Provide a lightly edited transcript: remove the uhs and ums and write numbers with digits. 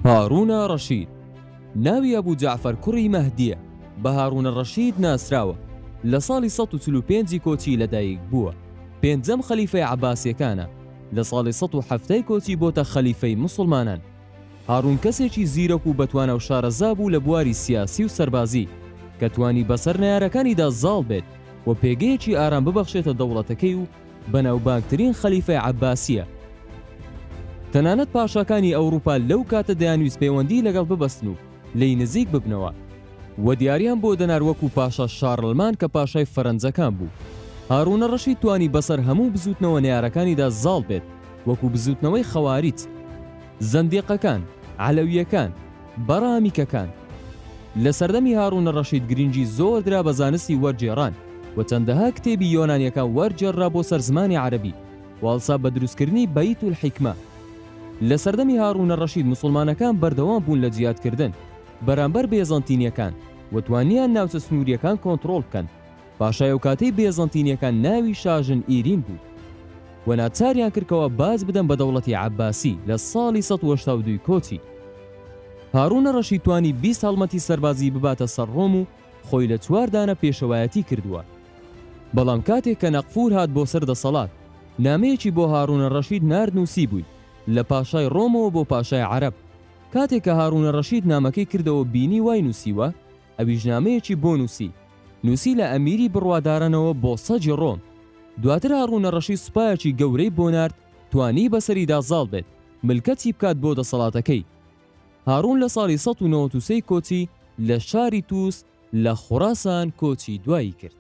هارونە ڕەشید ناوی ئەبوو جەعفەر کوڕی مەهدیە بە هارونە ڕەشید ناسراوە. لە ساڵی 145 کۆچی لەدایک بووە. پێنجەم خەلیفەی عەباسیەکانە. لە ساڵی 107 کۆچی بۆتە خەلیفەی موسڵمانان. هارون کەسێکی زیرەک و بەتوانە و شارەزا بوو لە بواری سیاسی و سەربازی کە توانی بەسەر نایارەکانیدا زاڵ بێت و پێگەیەکی ئارام ببەخشێتە دەوڵەتەکەی و بەناوبانگترین خەلیفەی عەباسیە. تەنانەت پاشاکانی ئەوروپا لەو کاتە دەیانویست پەیوەندی لەگەڵ ببەستن و لی نزیک ببنەوە و دیاریان بۆ دەنار وەکو پاشا شارڵمان کە پاشای فەرەنجەکان بوو. هارونە ڕەشید توانی بەسەر هەموو بزوتنەوە نێارەکانیدا زاڵ بێت وەکو بزوتنەوەی خەواریج، زەندیقەکان، عەلەویەکان، بەڕامیکەکان. لە سەردەمی هارونە ڕەشید گرنگی زۆر درا بە زانستی وەرجێڕان و چەندەها کتێبی یۆنانیەکان وەرجێڕا بۆ سەر زمانی عەرەبی واڵسا بە دروستکردنی بەیت الحیکمە. لە سەردەمی هارونە ڕەشید موسڵمانەکان بەردەوام بوون لە جیهادکردن بەرامبەر بێزەنتینیەکان و توانیان ناوچە سنووریەکان کۆنتڕۆڵ بکەن. پاشای ئەو کاتەی بێزەنتینیەکان ناوی شاژن ئیرین بوو و ناچاریان کردکەوە باز بدەن بە دەوڵەتی عەباسی لە ساڵی 182 کۆچی. هارونە ڕەشید توانی 20 هەڵمەتی سەربازی بباتە سەر ڕۆم و خۆی لە 4 دانە پێشەوایەتی کردووە. بەڵام کاتێک کە نەقفور هات بۆ سەر دەسەڵات نامەیەکی بۆ هارونە ڕەشید ناردنووسی بووی لە پاشای ڕۆمەوە بۆ پاشای عەرەب. کاتێک کە هارونە ڕەشید نامەکەی کردەوە بینی وای نووسیوە ئەویش نامەیەکی بۆ نووسی لە ئەمیری بڕوادارانەوە بۆ سەجی ڕۆم. دواتر هارونە ڕەشید سوپایەکی گەورەی بۆ نارد توانی بەسەریدا زاڵ بێت ملکەتی بکات بۆ دەسەڵاتەکەی. هارون لە ساڵی 193 کۆچی لە شاری تووس لە خوڕاسان کۆچی دوایی کرد.